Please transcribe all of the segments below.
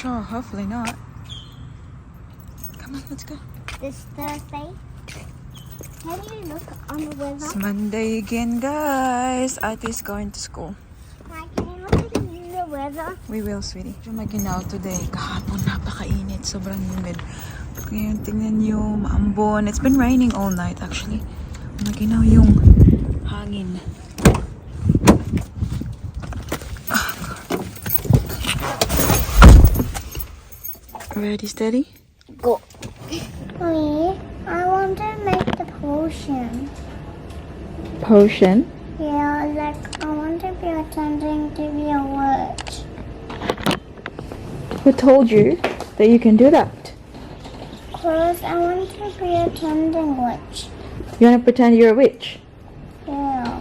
sure. Hopefully not. Come on, let's go. This Thursday. Can you look on the weather? It's Monday again, guys. Ati's going to school. Hi, can you look at the weather? We will, sweetie. Maginaw today. Kahapon napakainit. Sobrang humid. Ngayon, tingnan nyo. Maambon. It's been raining all night, actually. Maginaw yung hangin. Ready, steady? Go. Mommy, I want to make the potion. Potion? Yeah, like I want to be attending to be a witch. Who told you that you can do that? Cause I want to be attending witch. You want to pretend you're a witch? Yeah.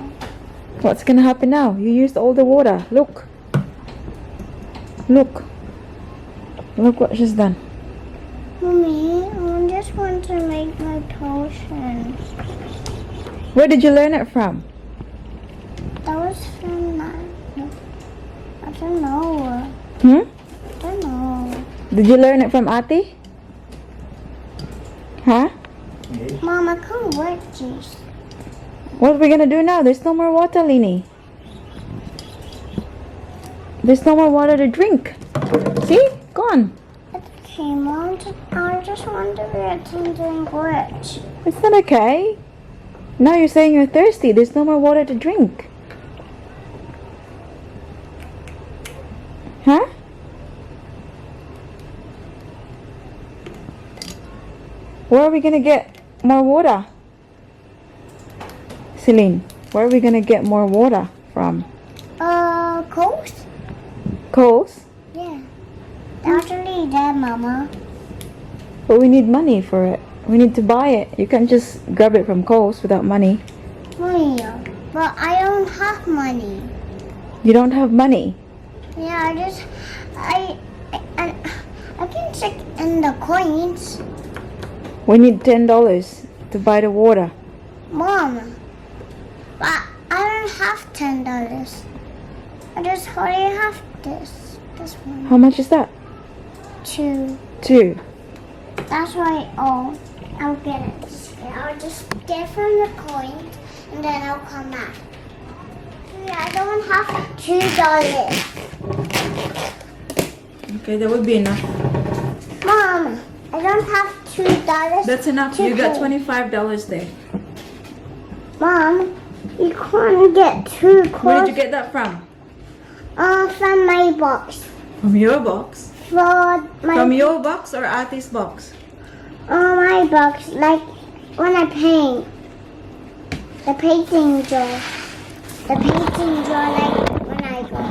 What's gonna happen now? You used all the water. Look. Look. Look what she's done. Mommy, I just want to make my potions. Where did you learn it from? That was from my... I don't know. Hmm? I don't know. Did you learn it from Ati? Huh? Mom, I can't work juice. What are we gonna do now? There's no more water, Lini. There's no more water to drink. See? Gone. Okay, Mom, I just want to be attending witch. It's not okay. Now you're saying you're thirsty. There's no more water to drink. Huh? Where are we gonna get more water? Celine, where are we gonna get more water from? Coast? Coles? Yeah. Actually, there, Mama. But we need money for it. We need to buy it. You can't just grab it from Coles without money. Mommy, but I don't have money. You don't have money. Yeah, I can check in the coins. We need $10 to buy the water. Mom, but I don't have $10. I just only have this one. How much is that? 2. 2. That's why, I'll get it. I'll just get from the coins and then I'll come back. Yeah, I don't have $2. Okay, that would be enough. Mom, I don't have $2. That's enough. to You got pay. $25 there. Mom, you can't get 2 Where coins. did you get that from? From my box. From your box? For my From your box or Ati's box? my box, like when I paint. The painting jar. The painting jar, like when I go.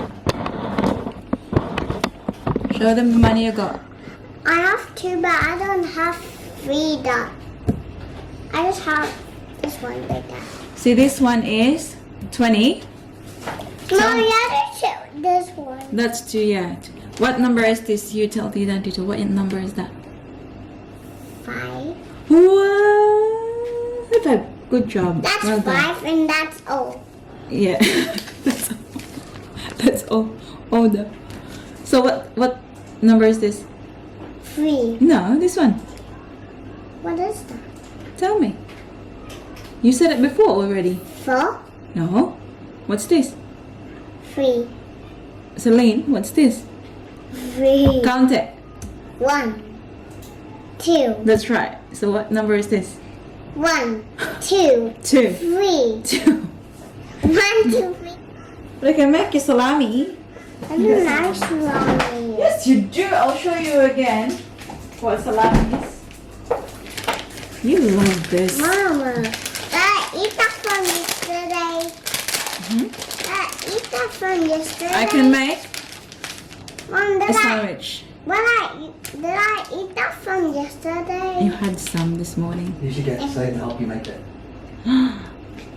Show them the money you got. I have 2, but I don't have 3 dot. I just have this one like that. See, this one is 20. No, you have to show this one. That's 2, yeah. What number is this? You tell the identity. What number is that? 5. What? 5. Good job. That's Well done. 5 and that's all. Yeah. That's all. That's all. Oh, the. So what number is this? 3. No, this one. What is that? Tell me. You said it before already. 4. No. What's this? 3. Celine, what's this? 3. Count it. 1. 2. That's right. So what number is this? 1, 2, 2. 3. 2. 1, 2, 3. But I can make you salami. I do nice mommy. Yes, you do. I'll show you again what salami is. You love this. Mama, did I eat that from yesterday? Mhm. Did I eat that from yesterday? I can make Mom, a did sandwich. I eat that from yesterday? You had some this morning. You should get Slade to help you make it.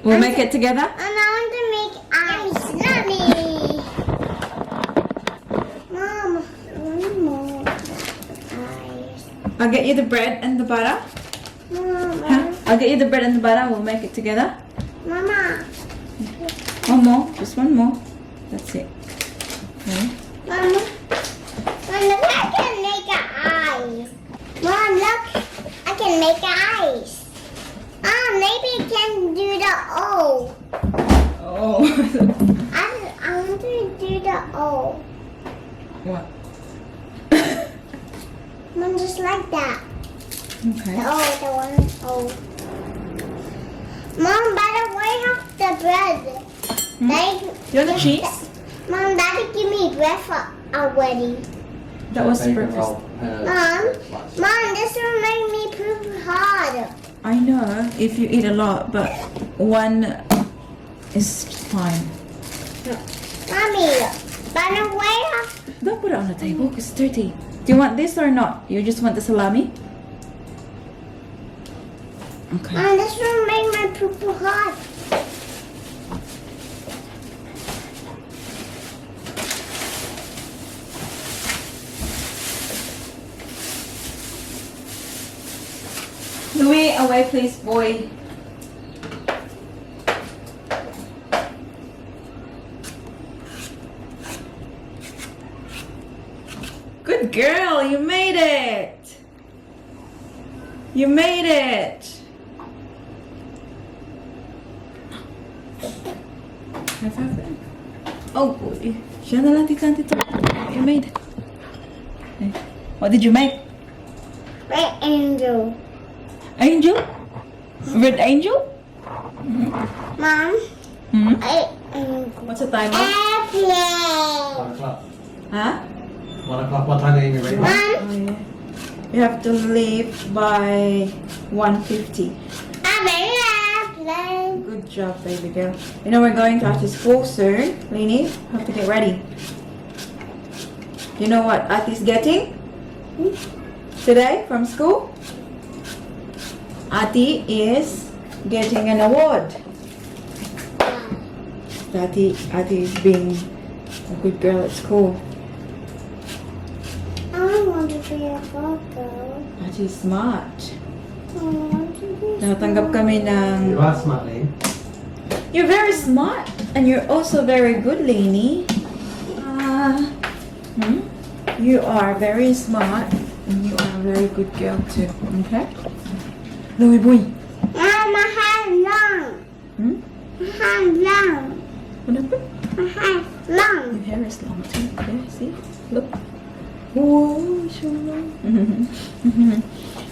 We'll make it together. And I want to make ice. Yummy. Mom, one more ice. I'll get you the bread and the butter. Mama, Huh? I'll get you the bread and the butter. We'll make it together. Mama, One more. Just one more. That's it. Okay. Mama. When the packet the O. What? Mom, just like that. Okay. The O, the one O. Mom, by the way, have the bread. Daddy, You want the cheese? Mom, Daddy, give me bread for already. That was Bacon breakfast. roll and a Mom, bread slice. Mom, this will make me poop hard. I know if you eat a lot, but one is fine. Mommy, by the way, Don't put it on the table because it's dirty. Do you want this or not? You just want the salami? Okay. Mom, this will make my poop hard. Louis, away please, boy. Good girl, you made it. You made it. High five then. Oh boy. Siya na lang tita. You made it. Okay. What did you make? Red angel. Angel? Red angel? Mom, Hmm? I angel. What's the time? Airplane. 1 o'clock. Huh? 1 o'clock. What time are you ready? Mom, Oh, yeah. You have to leave by 1:50. I'm an airplane. Good job, baby girl. You know we're going to after school soon. Lainey, have to get ready. You know what Ati's getting today from school? Ati is getting an award. Ati is being a good girl at school. I want to be a photo. Ati is smart. I want to be Nakatanggap kami ng... You are smart, Liam. You're very smart and you're also very good, Lainey. You are very smart and you are a very good girl too. Okay? Louie boy. Mom, my hair long. Hmm? My hair long. What happened? My hair long. Your hair is long too. There, see? Look. Oh, so long.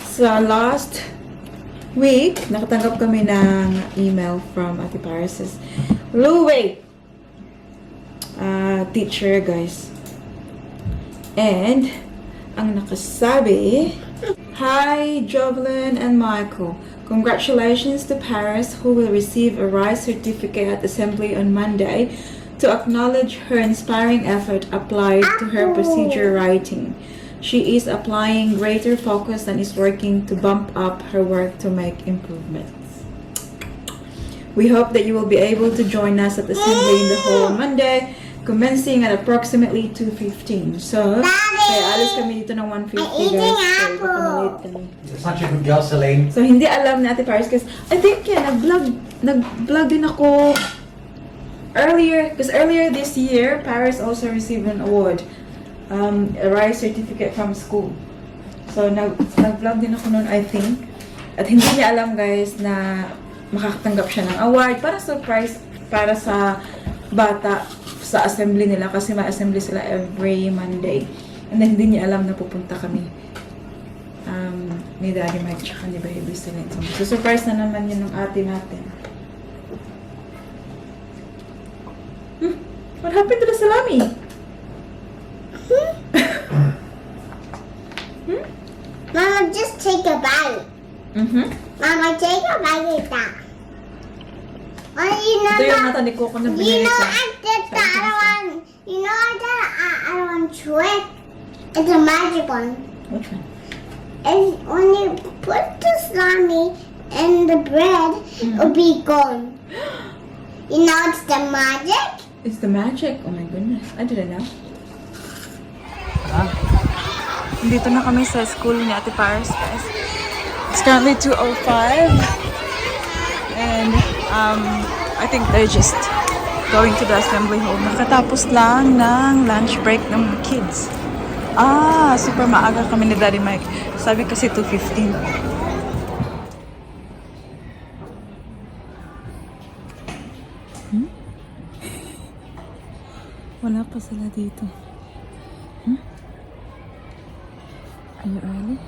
So last week, nakatanggap kami ng email from Ate Paris. Louie! Teacher, guys. And, ang nakasabi, Hi, Jovelyn and Michael. Congratulations to Paris, who will receive a RISE certificate at Assembly on Monday to acknowledge her inspiring effort applied to her procedure writing. She is applying greater focus and is working to bump up her work to make improvements. We hope that you will be able to join us at Assembly in the hall on Monday, commencing at approximately 2:15. So, kaya alis kami dito ng 1:50, guys. So, baka malate kami. You're such a good girl, Celine. So, hindi alam ni Ate Paris kasi I think nag-vlog din ako earlier, because earlier this year, Paris also received an award, a RISE certificate from school. So, nag-vlog din ako noon, I think. At hindi niya alam, guys, na makakatanggap siya ng award para surprise para sa bata sa assembly nila kasi may assembly sila every Monday. And then, hindi niya alam na pupunta kami ni Daddy Mike tsaka ni Baby Celine. So, surprise na naman yun ng ate natin. What happened to the salami? Mama, just take a bite. Mama, take a bite of that. Oh, you know Ito yung that. mata ni Coco na You binili know ko. I did the other one. You know I did the other one trick. It's a magic one. Which one? And when you put the salami in the bread, it'll be gone. You know it's the magic. It's the magic. Oh my goodness. I didn't know. Dito na kami sa school ni Ate Paris, guys. It's currently 2:05. And I think they're just going to the assembly hall. Nakatapos lang ng lunch break ng mga kids. Super maaga kami ni Daddy Mike. Sabi kasi 2:15. wala pa sila dito. Are you early?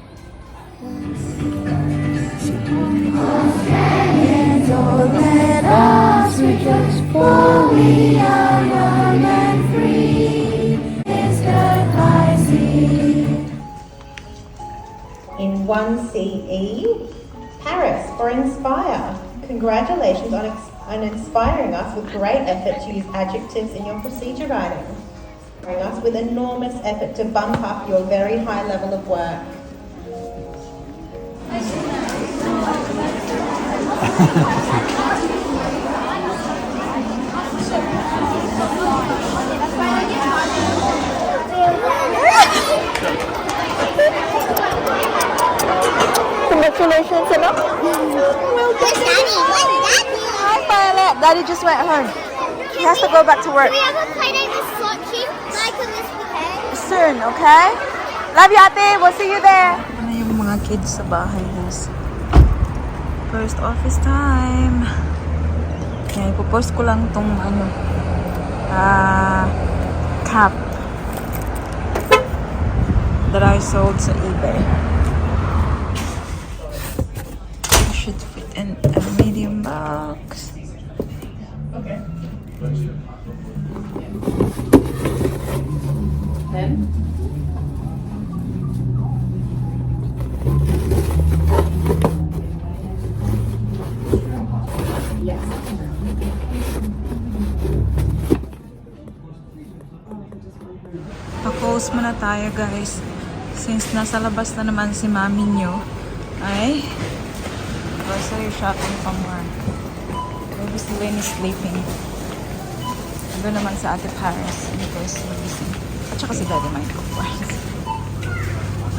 Let us rejoice, for we are young and free. Is good I see. In 1CE, Paris for inspire. Congratulations on inspiring us with great effort to use adjectives in your procedure writing. Inspiring us with enormous effort to bump up your very high level of work. Congratulations, hello. Where's Daddy? Where's Daddy? Hi, Violet. Daddy just went home. He has to go back to work. Can we have a play date with Sochi? Like on this weekend? Soon, okay? Love you, ate. We'll see you there. Ano yung mga kids sa bahay, guys? First office time. Okay, ipopost ko lang tong cap that I sold sa eBay. It should fit in a medium box. Pa-pause muna tayo, guys. Since nasa labas na naman si mami nyo, ay grocery shopping from work. Maybe si Lynn is sleeping. Doon naman sa Ate Paris because nagising. At saka si Daddy Mike, of course.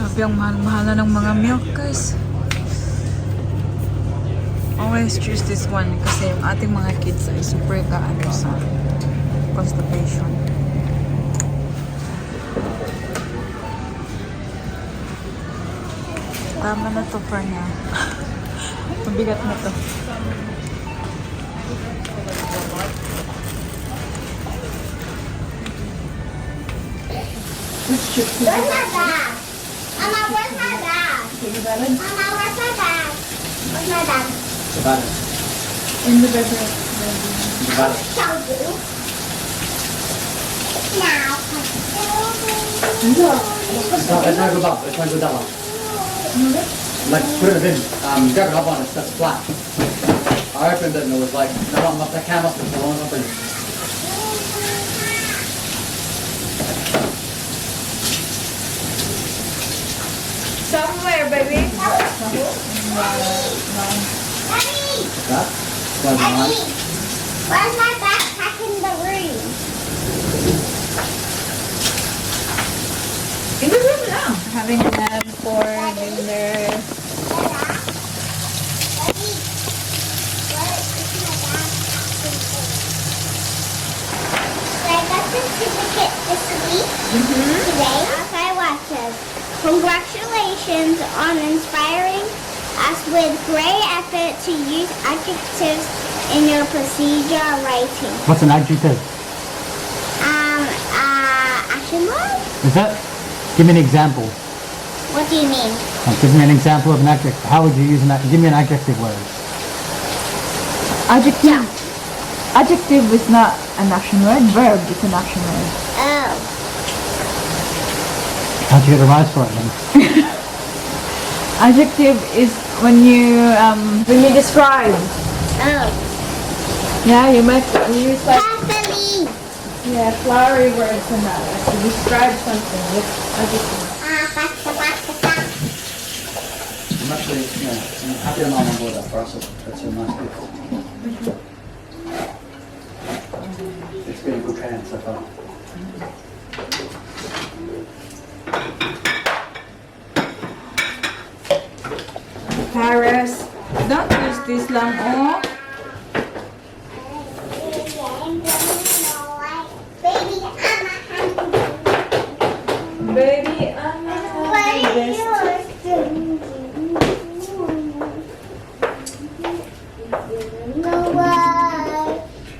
Sabi ang mahal-mahal na ng mga milk, guys. Always choose this one kasi yung ating mga kids ay super kaano sa constipation. Tama na to for now. Mabigat na to. Where's my bag? Mama, where's my bag? Mama, where's my bag? Where's my bag? Savannah. In the bedroom. Savannah. Shall do. Now, No, let's not go up. Let's not go down. Like, put it in. Grab it up on it. That's flat. I opened it and it was like, no, that can must have fallen open. Somewhere, baby. Daddy! That? Like Daddy! mine. Where's my backpack in the room? In the room lang. Having lamb for dinner. Daddy! Where is my backpack? I got the certificate this week. Today. Okay, watches. Congratulations on inspiring us with great effort to use adjectives in your procedure writing. What's an adjective? Action word? Is that? Give me an example. What do you mean? Give me an example of an adjective. How would you use give me an adjective word? Adjective. Adjective is not an action word. Verb is an action word. Oh. How'd you get a rise for it then? Adjective is when you describe. Oh. Yeah, you use like Happily. flowery words and that like, to describe something with adjective. I'm actually, I'm happy I'm on board that process. That's a nice gift. It's been a good training so far. Paris, don't use this lang, oh. Baby, I'm not this.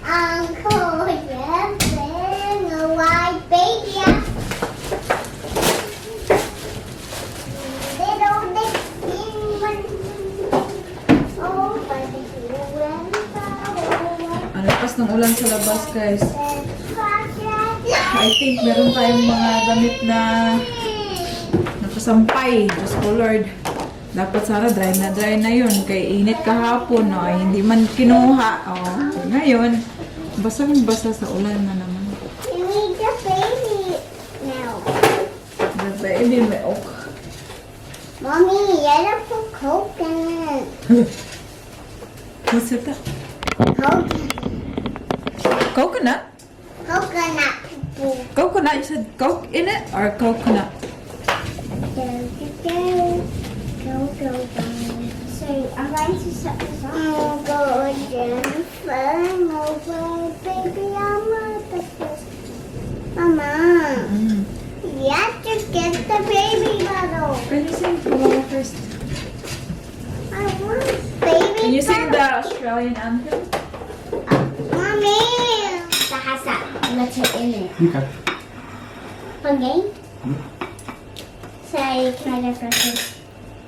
Uncle, yes, ulan sa labas, guys. I think meron tayong mga damit na nakasampay. Diyos ko, Lord. Dapat sana dry na yun. Kay init kahapon, no? Ay, hindi man kinuha. Oh. Ngayon, basang-basa sa ulan na naman. You need the baby now. The baby milk. Mommy, you gotta put Coke in it. What's it? Coke. Coconut? Coconut. Coconut? You said Coke in it? Or coconut? Go. So I'm going to set this up. Oh, go Jennifer. Baby, I'm gonna put this. Mama, you have to get the baby bottle. Can you sing Mama first? I want baby Can you sing bottle. the Australian anthem? Mommy. The hasa. Let's it in there. Okay. Fun game? Say, can I go first?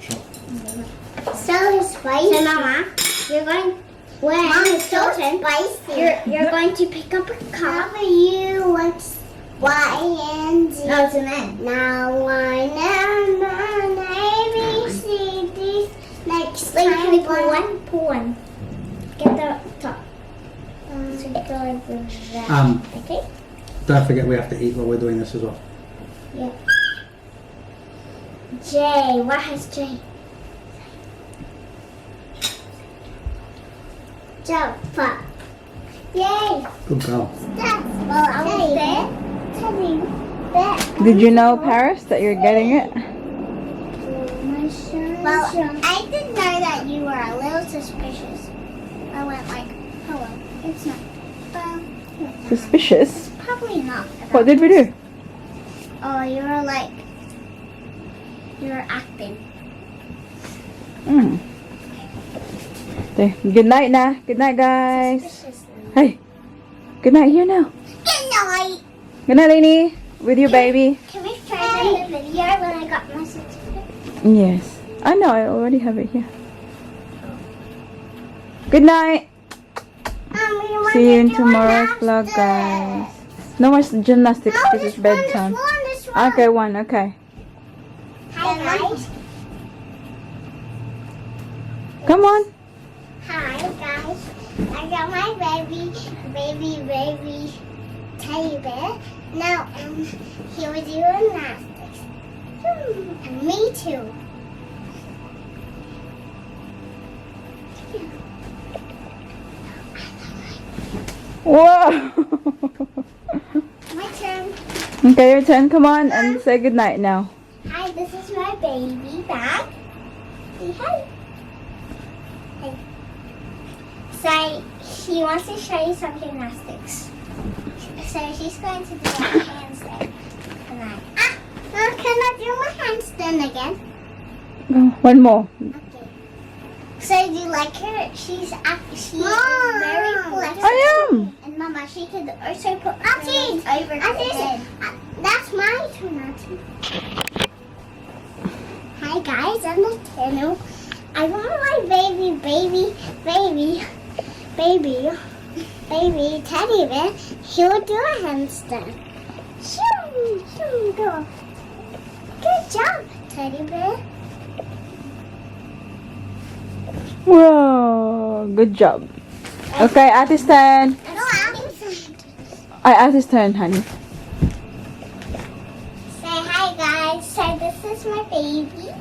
Sure. So spicy. So, Mama, you're going. When Mom, it's so spicy. You're going to pick up a cup. How you? What's Y and Z? No, it's an N. Now one and A B C D. Next time. Can we pull one? Pull one. Get the top. So go like that. Okay. Don't forget we have to eat while we're doing this as well. Yeah. J. What has J? Jump up. Yay! Good girl. That's well, I was there. Teddy bear. Did you know, Paris, that you're getting it? Well, I didn't know that you were a little suspicious. I went like, hello. It's not. Well, Suspicious? probably not. What did we do? Oh, you were like, you were acting. Mm. Okay. Good night, na. Good night, guys. Suspiciously. Hey. Good night here now. Good night. Good night, Lainey. With your baby. Can we try the video when I got my certificate? Yes. I know. I already have it here. Good night. We See you in wanna do tomorrow's a vlog, hamster. guys. No more gymnastics No, because it's bedtime. This one. Okay, one. Okay. Hi guys. Come on. Hi guys. I got my baby teddy bear. Now he was doing gymnastics. And me too. Whoa. My turn. Okay, your turn. Come on and say good night now. Hi, this is my baby bag. Say hi. Hey. So she wants to show you some gymnastics. So she's going to do a handstand tonight. Can I do my handstand again? One more. Okay. So do you like her? She is very flexible. I am. And Mama, she could also put her hands over her head. That's my turn, Auntie. Hi guys, I'm the channel. I want my baby teddy bear. He'll do a handstand. Shoo, go. Good job, teddy bear. Whoa. Good job. Okay, Ati's turn. No, Ati's turn, honey. Say hi guys. So this is my baby.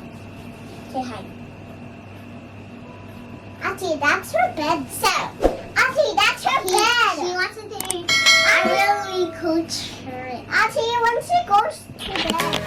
Say hi. Auntie, that's her bed. So, Auntie, that's her bed. She wants to do a really cool trick. Auntie, when she goes to bed.